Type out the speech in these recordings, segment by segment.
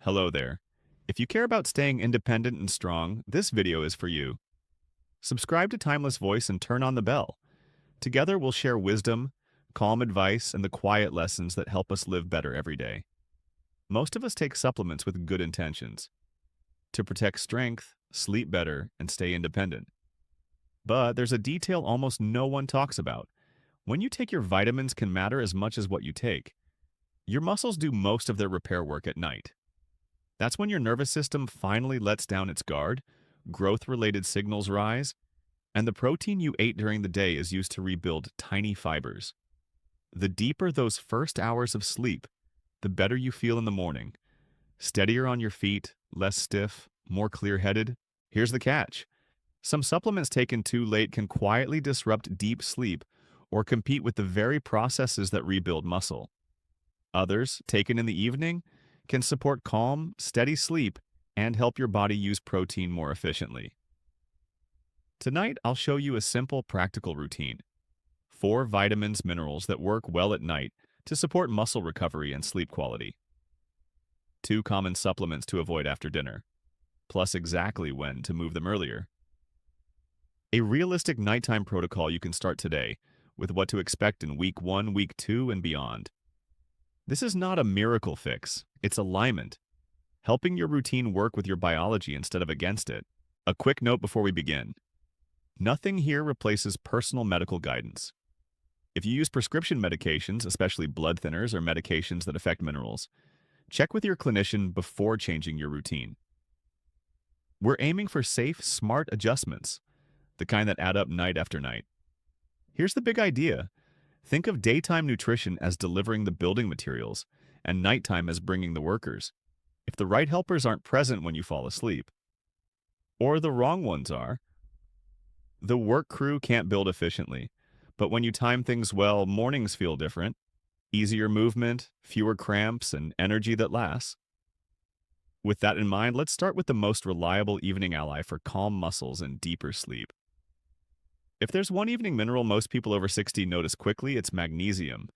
Hello there. If you care about staying independent and strong, this video is for you. Subscribe to Timeless Voice and turn on the bell. Together we'll share wisdom, calm advice, and the quiet lessons that help us live better every day. Most of us take supplements with good intentions to protect strength, sleep better, and stay independent. But there's a detail almost no one talks about. When you take your vitamins can matter as much as what you take. Your muscles do most of their repair work at night. That's when your nervous system finally lets down its guard, growth-related signals rise, and the protein you ate during the day is used to rebuild tiny fibers. The deeper those first hours of sleep, the better you feel in the morning. Steadier on your feet, less stiff, more clear-headed. Here's the catch. Some supplements taken too late can quietly disrupt deep sleep or compete with the very processes that rebuild muscle. Others, taken in the evening, can support calm, steady sleep and help your body use protein more efficiently. Tonight, I'll show you a simple, practical routine. 4 vitamins, minerals that work well at night to support muscle recovery and sleep quality. 2 common supplements to avoid after dinner, plus exactly when to move them earlier. A realistic nighttime protocol you can start today with what to expect in week 1, week 2, and beyond. This is not a miracle fix, it's alignment, helping your routine work with your biology instead of against it. A quick note before we begin. Nothing here replaces personal medical guidance. If you use prescription medications, especially blood thinners or medications that affect minerals, check with your clinician before changing your routine. We're aiming for safe, smart adjustments, the kind that add up night after night. Here's the big idea. Think of daytime nutrition as delivering the building materials and nighttime as bringing the workers. If the right helpers aren't present when you fall asleep, or the wrong ones are, the work crew can't build efficiently. But when you time things well, mornings feel different. Easier movement, fewer cramps, and energy that lasts. With that in mind, let's start with the most reliable evening ally for calm muscles and deeper sleep. If there's one evening mineral most people over 60 notice quickly, it's magnesium,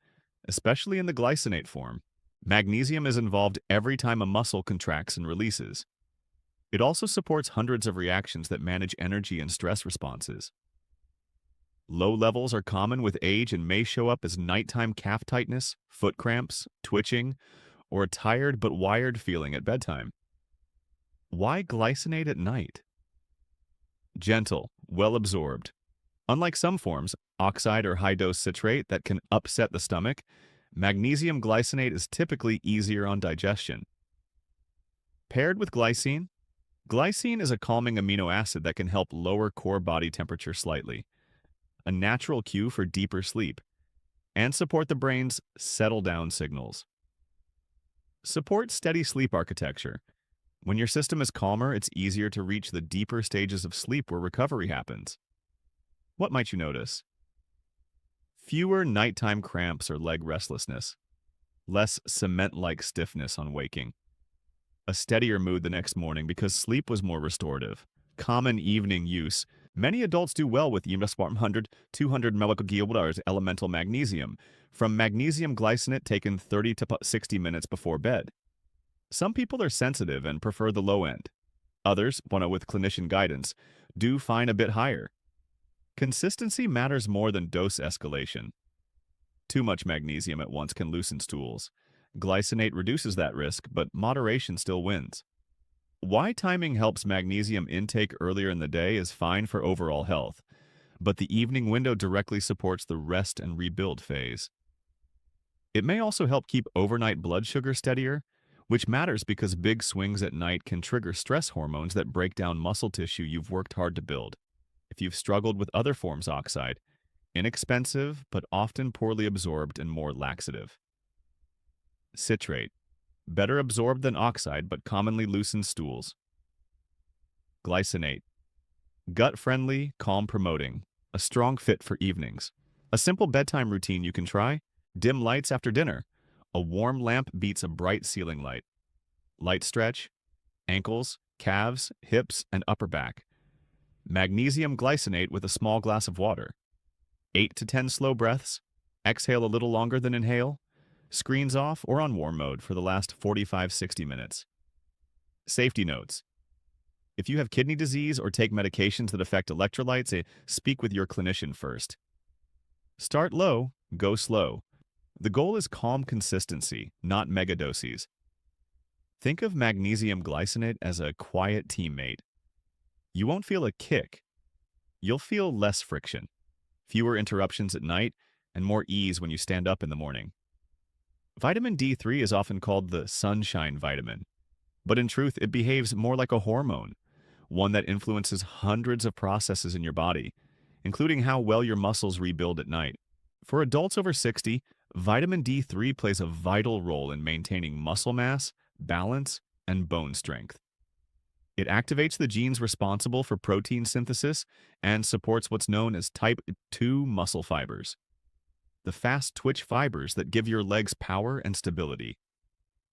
especially in the glycinate form. Magnesium is involved every time a muscle contracts and releases. It also supports hundreds of reactions that manage energy and stress responses. Low levels are common with age and may show up as nighttime calf tightness, foot cramps, twitching, or a tired but wired feeling at bedtime. Why glycinate at night? Gentle, well absorbed. Unlike some forms, oxide or high-dose citrate that can upset the stomach, magnesium glycinate is typically easier on digestion. Paired with glycine, glycine is a calming amino acid that can help lower core body temperature slightly, a natural cue for deeper sleep, and support the brain's settle-down signals. Support steady sleep architecture. When your system is calmer, it's easier to reach the deeper stages of sleep where recovery happens. What might you notice? Fewer nighttime cramps or leg restlessness. Less cement-like stiffness on waking. A steadier mood the next morning because sleep was more restorative. Common evening use. Many adults do well with 100, 200 mg elemental magnesium from magnesium glycinate taken 30 to 60 minutes before bed. Some people are sensitive and prefer the low end. Others, with clinician guidance, do fine a bit higher. Consistency matters more than dose escalation. Too much magnesium at once can loosen stools. Glycinate reduces that risk, but moderation still wins. Why timing helps magnesium intake earlier in the day is fine for overall health, but the evening window directly supports the rest and rebuild phase. It may also help keep overnight blood sugar steadier, which matters because big swings at night can trigger stress hormones that break down muscle tissue you've worked hard to build. If you've struggled with other forms of oxide, inexpensive but often poorly absorbed and more laxative. Citrate. Better absorbed than oxide but commonly loosens stools. Glycinate. Gut-friendly, calm-promoting. A strong fit for evenings. A simple bedtime routine you can try. Dim lights after dinner. A warm lamp beats a bright ceiling light. Light stretch. Ankles, calves, hips, and upper back. Magnesium glycinate with a small glass of water. 8 to 10 slow breaths. Exhale a little longer than inhale. Screens off or on warm mode for the last 45-60 minutes. Safety notes. If you have kidney disease or take medications that affect electrolytes, speak with your clinician first. Start low, go slow. The goal is calm consistency, not megadoses. Think of magnesium glycinate as a quiet teammate. You won't feel a kick. You'll feel less friction, fewer interruptions at night, and more ease when you stand up in the morning. Vitamin D3 is often called the sunshine vitamin, but in truth, it behaves more like a hormone, one that influences hundreds of processes in your body, including how well your muscles rebuild at night. For adults over 60, vitamin D3 plays a vital role in maintaining muscle mass, balance, and bone strength. It activates the genes responsible for protein synthesis and supports what's known as type 2 muscle fibers, the fast twitch fibers that give your legs power and stability.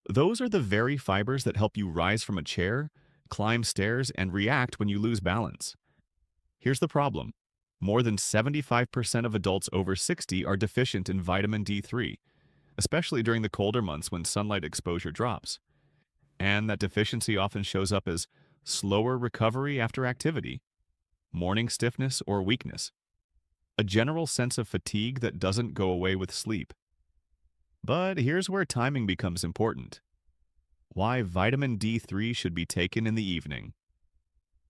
Those are the very fibers that help you rise from a chair, climb stairs, and react when you lose balance. Here's the problem. More than 75% of adults over 60 are deficient in vitamin D3, especially during the colder months when sunlight exposure drops. And that deficiency often shows up as slower recovery after activity, morning stiffness or weakness, a general sense of fatigue that doesn't go away with sleep. But here's where timing becomes important. Why vitamin D3 should be taken in the evening,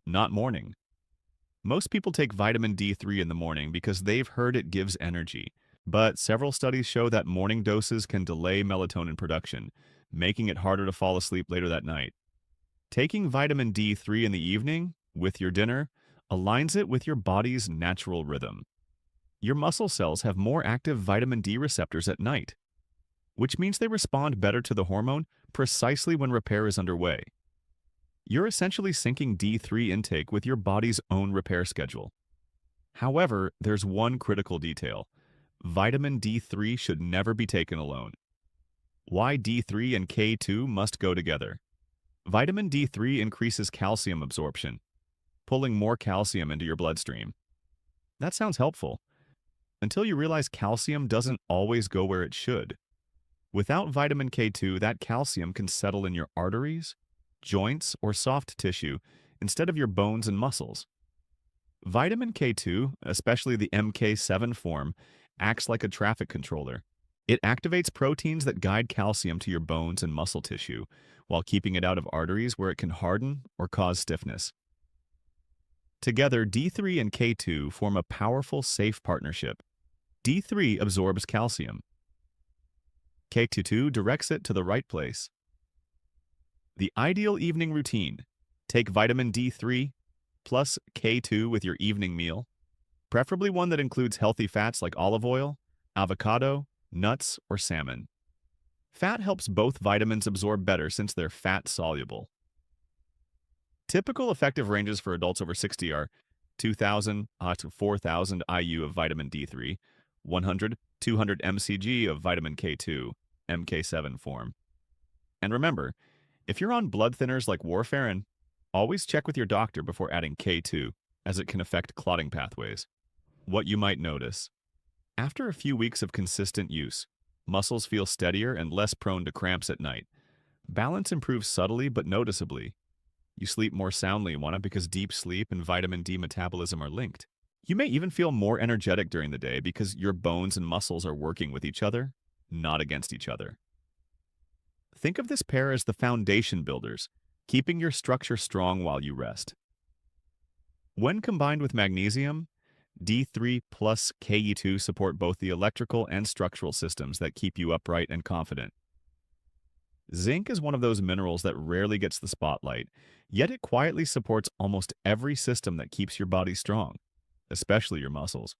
not morning. Most people take vitamin D3 in the morning because they've heard it gives energy, but several studies show that morning doses can delay melatonin production, making it harder to fall asleep later that night. Taking vitamin D3 in the evening, with your dinner, aligns it with your body's natural rhythm. Your muscle cells have more active vitamin D receptors at night, which means they respond better to the hormone precisely when repair is underway. You're essentially syncing D3 intake with your body's own repair schedule. However, there's one critical detail. Vitamin D3 should never be taken alone. Why D3 and K2 must go together? Vitamin D3 increases calcium absorption, pulling more calcium into your bloodstream. That sounds helpful, until you realize calcium doesn't always go where it should. Without vitamin K2, that calcium can settle in your arteries, joints, or soft tissue instead of your bones and muscles. Vitamin K2, especially the MK7 form, acts like a traffic controller. It activates proteins that guide calcium to your bones and muscle tissue, while keeping it out of arteries where it can harden or cause stiffness. Together, D3 and K2 form a powerful, safe partnership. D3 absorbs calcium. K2 directs it to the right place. The ideal evening routine: take vitamin D3 plus K2 with your evening meal, preferably one that includes healthy fats like olive oil, avocado, nuts, or salmon. Fat helps both vitamins absorb better since they're fat-soluble. Typical effective ranges for adults over 60 are 2,000 to 4,000 IU of vitamin D3, 100 200 mcg of vitamin K2, MK7 form. And remember, if you're on blood thinners like warfarin, always check with your doctor before adding K2, as it can affect clotting pathways. What you might notice: after a few weeks of consistent use, muscles feel steadier and less prone to cramps at night. Balance improves subtly but noticeably. You sleep more soundly, because deep sleep and vitamin D metabolism are linked. You may even feel more energetic during the day because your bones and muscles are working with each other, not against each other. Think of this pair as the foundation builders, keeping your structure strong while you rest. When combined with magnesium, D3 plus Ke2 support both the electrical and structural systems that keep you upright and confident. Zinc is one of those minerals that rarely gets the spotlight, yet it quietly supports almost every system that keeps your body strong, especially your muscles.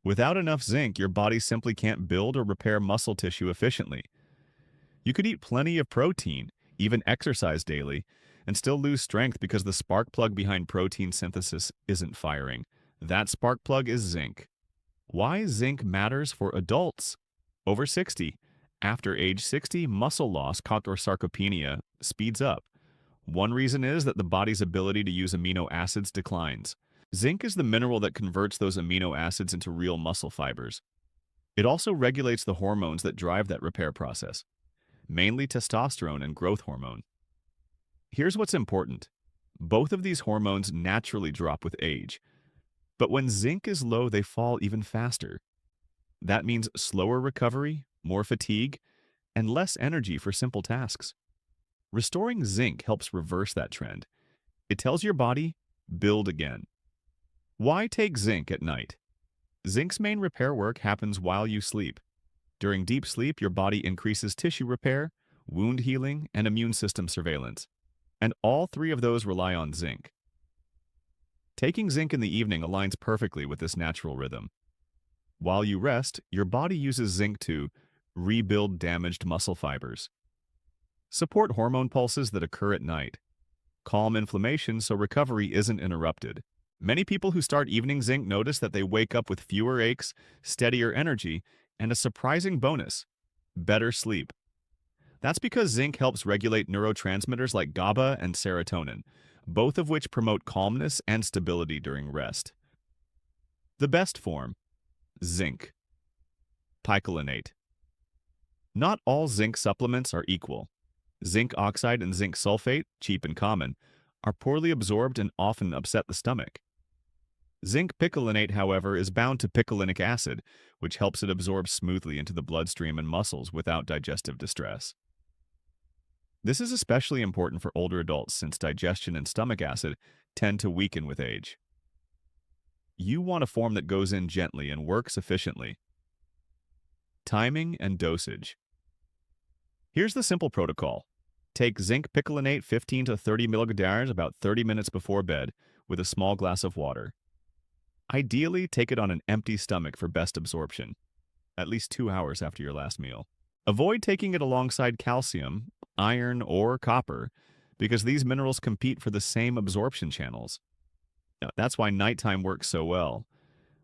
Without enough zinc, your body simply can't build or repair muscle tissue efficiently. You could eat plenty of protein, even exercise daily, and still lose strength because the spark plug behind protein synthesis isn't firing. That spark plug is zinc. Why zinc matters for adults over 60. After age 60, muscle loss, or sarcopenia, speeds up. One reason is that the body's ability to use amino acids declines. Zinc is the mineral that converts those amino acids into real muscle fibers. It also regulates the hormones that drive that repair process, mainly testosterone and growth hormone. Here's what's important. Both of these hormones naturally drop with age, but when zinc is low, they fall even faster. That means slower recovery, more fatigue, and less energy for simple tasks. Restoring zinc helps reverse that trend. It tells your body, build again. Why take zinc at night? Zinc's main repair work happens while you sleep. During deep sleep, your body increases tissue repair, wound healing, and immune system surveillance. And all three of those rely on zinc. Taking zinc in the evening aligns perfectly with this natural rhythm. While you rest, your body uses zinc to rebuild damaged muscle fibers, support hormone pulses that occur at night, calm inflammation so recovery isn't interrupted. Many people who start evening zinc notice that they wake up with fewer aches, steadier energy, and a surprising bonus, better sleep. That's because zinc helps regulate neurotransmitters like GABA and serotonin, both of which promote calmness and stability during rest. The best form, zinc. Picolinate. Not all zinc supplements are equal. Zinc oxide and zinc sulfate, cheap and common, are poorly absorbed and often upset the stomach. Zinc picolinate, however, is bound to picolinic acid, which helps it absorb smoothly into the bloodstream and muscles without digestive distress. This is especially important for older adults since digestion and stomach acid tend to weaken with age. You want a form that goes in gently and works efficiently. Timing and dosage. Here's the simple protocol. Take zinc picolinate 15 to 30 mg about 30 minutes before bed with a small glass of water. Ideally, take it on an empty stomach for best absorption, at least 2 hours after your last meal. Avoid taking it alongside calcium, iron, or copper, because these minerals compete for the same absorption channels. Now, that's why nighttime works so well.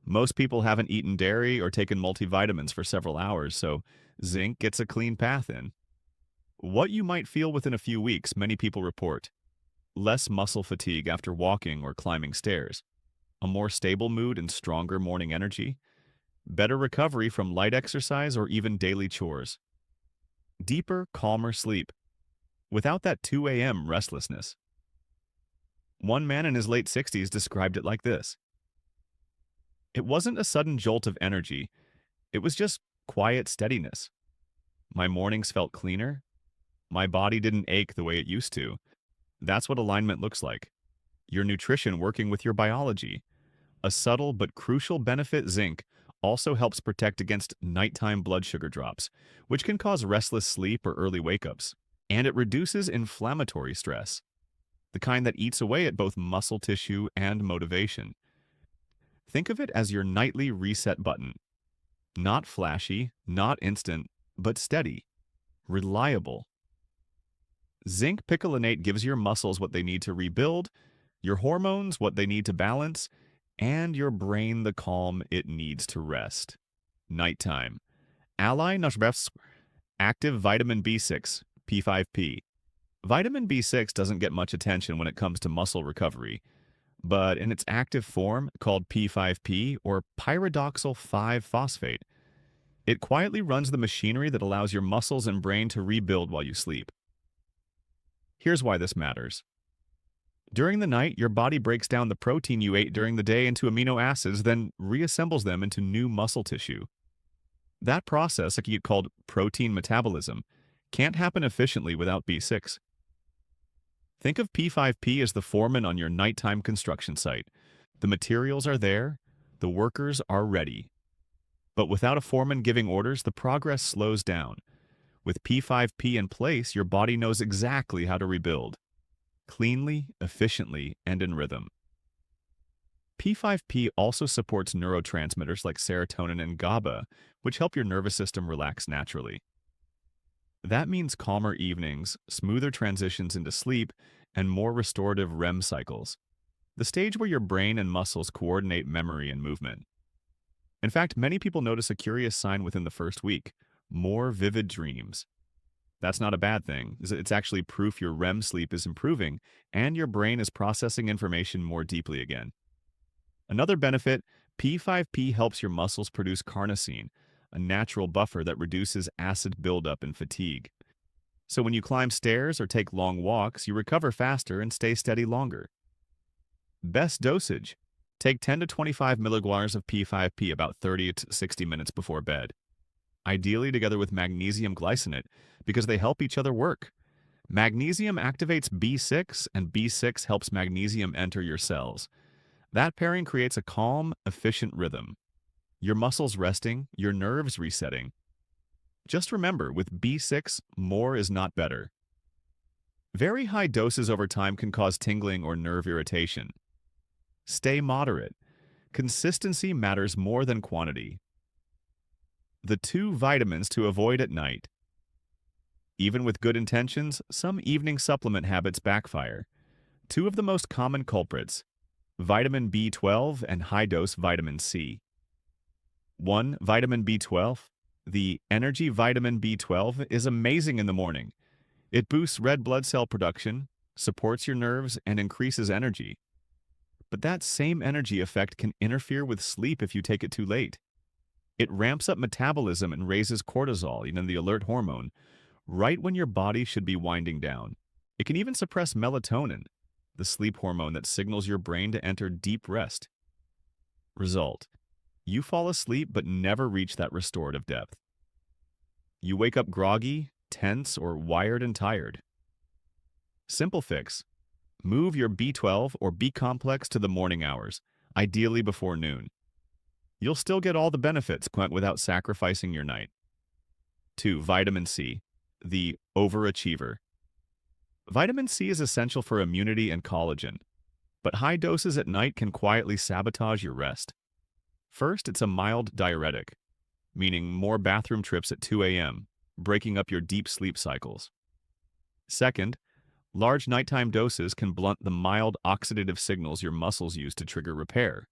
Most people haven't eaten dairy or taken multivitamins for several hours, so zinc gets a clean path in. What you might feel within a few weeks, many people report. Less muscle fatigue after walking or climbing stairs, a more stable mood and stronger morning energy, better recovery from light exercise or even daily chores, deeper, calmer sleep, without that 2 a.m. restlessness. One man in his late 60s described it like this. It wasn't a sudden jolt of energy, it was just quiet steadiness. My mornings felt cleaner. My body didn't ache the way it used to. That's what alignment looks like. Your nutrition working with your biology. A subtle but crucial benefit, zinc, also helps protect against nighttime blood sugar drops, which can cause restless sleep or early wake-ups. And it reduces inflammatory stress, the kind that eats away at both muscle tissue and motivation. Think of it as your nightly reset button. Not flashy, not instant, but steady, reliable. Zinc picolinate gives your muscles what they need to rebuild, your hormones what they need to balance, and your brain the calm it needs to rest. Nighttime. Ally Nashbef's active vitamin B6, P5P. Vitamin B6 doesn't get much attention when it comes to muscle recovery, but in its active form, called P5P or pyridoxal 5-phosphate, it quietly runs the machinery that allows your muscles and brain to rebuild while you sleep. Here's why this matters. During the night, your body breaks down the protein you ate during the day into amino acids, then reassembles them into new muscle tissue. That process, called protein metabolism, can't happen efficiently without B6. Think of P5P as the foreman on your nighttime construction site. The materials are there, the workers are ready. But without a foreman giving orders, the progress slows down. With P5P in place, your body knows exactly how to rebuild. Cleanly, efficiently, and in rhythm. P5P also supports neurotransmitters like serotonin and GABA, which help your nervous system relax naturally. That means calmer evenings, smoother transitions into sleep, and more restorative REM cycles, the stage where your brain and muscles coordinate memory and movement. In fact, many people notice a curious sign within the first week: more vivid dreams. That's not a bad thing. It's actually proof your REM sleep is improving and your brain is processing information more deeply again. Another benefit, P5P helps your muscles produce carnosine, a natural buffer that reduces acid buildup and fatigue. So when you climb stairs or take long walks, you recover faster and stay steady longer. Best dosage. Take 10 to 25 milligauss of P5P about 30 to 60 minutes before bed. Ideally together with magnesium glycinate because they help each other work. Magnesium activates B6 and B6 helps magnesium enter your cells. That pairing creates a calm, efficient rhythm. Your muscles resting, your nerves resetting. Just remember, with B6, more is not better. Very high doses over time can cause tingling or nerve irritation. Stay moderate. Consistency matters more than quantity. The 2 vitamins to avoid at night. Even with good intentions, some evening supplement habits backfire. 2 of the most common culprits: vitamin B12 and high-dose vitamin C. 1. Vitamin B12. The energy vitamin B12 is amazing in the morning. It boosts red blood cell production, supports your nerves, and increases energy. But that same energy effect can interfere with sleep if you take it too late. It ramps up metabolism and raises cortisol, the alert hormone, right when your body should be winding down. It can even suppress melatonin, the sleep hormone that signals your brain to enter deep rest. Result: you fall asleep but never reach that restorative depth. You wake up groggy, tense, or wired and tired. Simple fix: move your B12 or B complex to the morning hours, ideally before noon. You'll still get all the benefits without sacrificing your night. 2. Vitamin C, the overachiever. Vitamin C is essential for immunity and collagen, but high doses at night can quietly sabotage your rest. First, it's a mild diuretic, meaning more bathroom trips at 2 a.m., breaking up your deep sleep cycles. Second, large nighttime doses can blunt the mild oxidative signals your muscles use to trigger repair.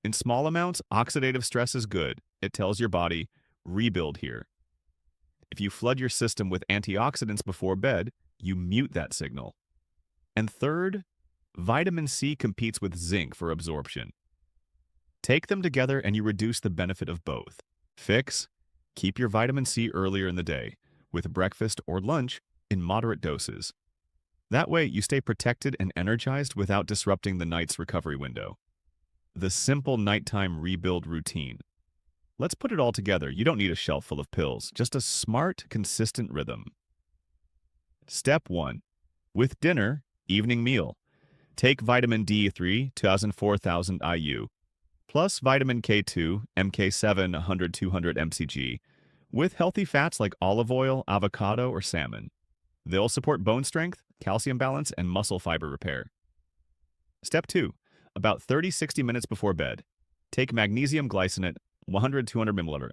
In small amounts, oxidative stress is good. It tells your body, rebuild here. If you flood your system with antioxidants before bed, you mute that signal. And third, vitamin C competes with zinc for absorption. Take them together and you reduce the benefit of both. Fix: keep your vitamin C earlier in the day, with breakfast or lunch in moderate doses. That way, you stay protected and energized without disrupting the night's recovery window. The simple nighttime rebuild routine. Let's put it all together. You don't need a shelf full of pills, just a smart, consistent rhythm. Step 1. With dinner, evening meal. Take vitamin D3, 4000 IU, plus vitamin K2, MK7, 100-200 mcg, with healthy fats like olive oil, avocado, or salmon. They'll support bone strength, calcium balance, and muscle fiber repair. Step 2. About 30-60 minutes before bed, take magnesium glycinate, 100-200 ml,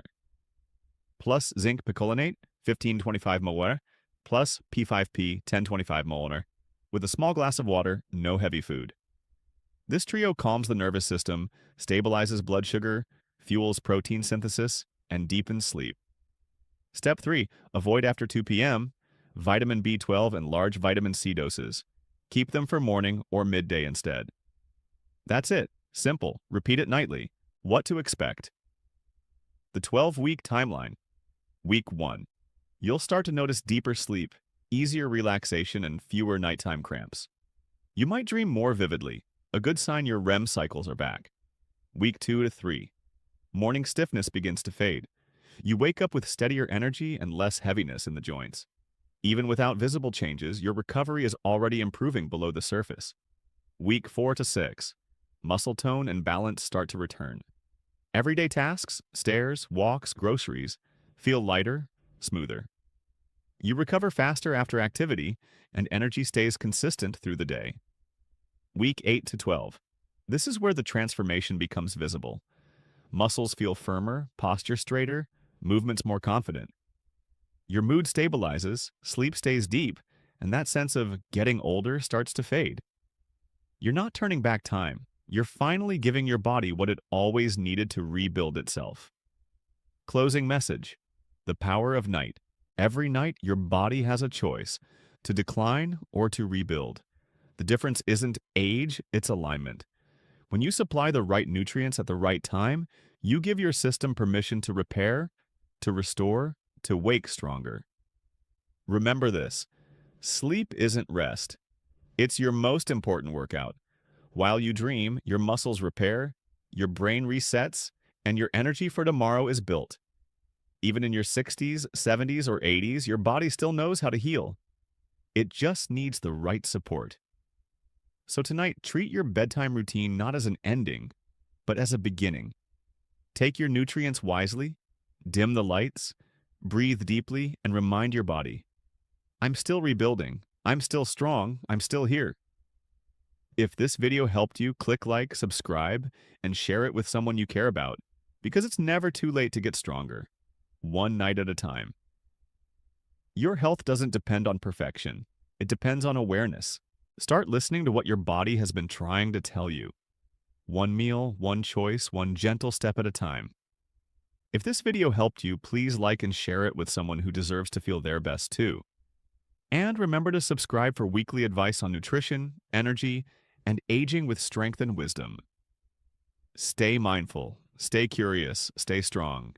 plus zinc picolinate, 15-25 ml, plus P5P, 10-25 ml, with a small glass of water, no heavy food. This trio calms the nervous system, stabilizes blood sugar, fuels protein synthesis, and deepens sleep. Step 3. Avoid after 2 p.m. vitamin B12 and large vitamin C doses. Keep them for morning or midday instead. That's it. Simple. Repeat it nightly. What to expect. The 12-week timeline. Week 1. You'll start to notice deeper sleep, easier relaxation, and fewer nighttime cramps. You might dream more vividly, a good sign your REM cycles are back. Week 2 to 3. Morning stiffness begins to fade. You wake up with steadier energy and less heaviness in the joints. Even without visible changes, your recovery is already improving below the surface. Week 4 to 6. Muscle tone and balance start to return. Everyday tasks, stairs, walks, groceries, feel lighter, smoother. You recover faster after activity, and energy stays consistent through the day. Week 8 to 12. This is where the transformation becomes visible. Muscles feel firmer, posture straighter, movements more confident. Your mood stabilizes, sleep stays deep, and that sense of getting older starts to fade. You're not turning back time. You're finally giving your body what it always needed to rebuild itself. Closing message. The power of night. Every night, your body has a choice, to decline or to rebuild. The difference isn't age, it's alignment. When you supply the right nutrients at the right time, you give your system permission to repair, to restore, to wake stronger. Remember this: sleep isn't rest, it's your most important workout. While you dream, your muscles repair, your brain resets, and your energy for tomorrow is built. Even in your 60s, 70s, or 80s, your body still knows how to heal. It just needs the right support. So tonight, treat your bedtime routine not as an ending, but as a beginning. Take your nutrients wisely, dim the lights, breathe deeply, and remind your body, I'm still rebuilding, I'm still strong, I'm still here. If this video helped you, click like, subscribe, and share it with someone you care about, because it's never too late to get stronger, one night at a time. Your health doesn't depend on perfection. It depends on awareness. Start listening to what your body has been trying to tell you. One meal, one choice, one gentle step at a time. If this video helped you, please like and share it with someone who deserves to feel their best too. And remember to subscribe for weekly advice on nutrition, energy, and aging with strength and wisdom. Stay mindful, stay curious, stay strong.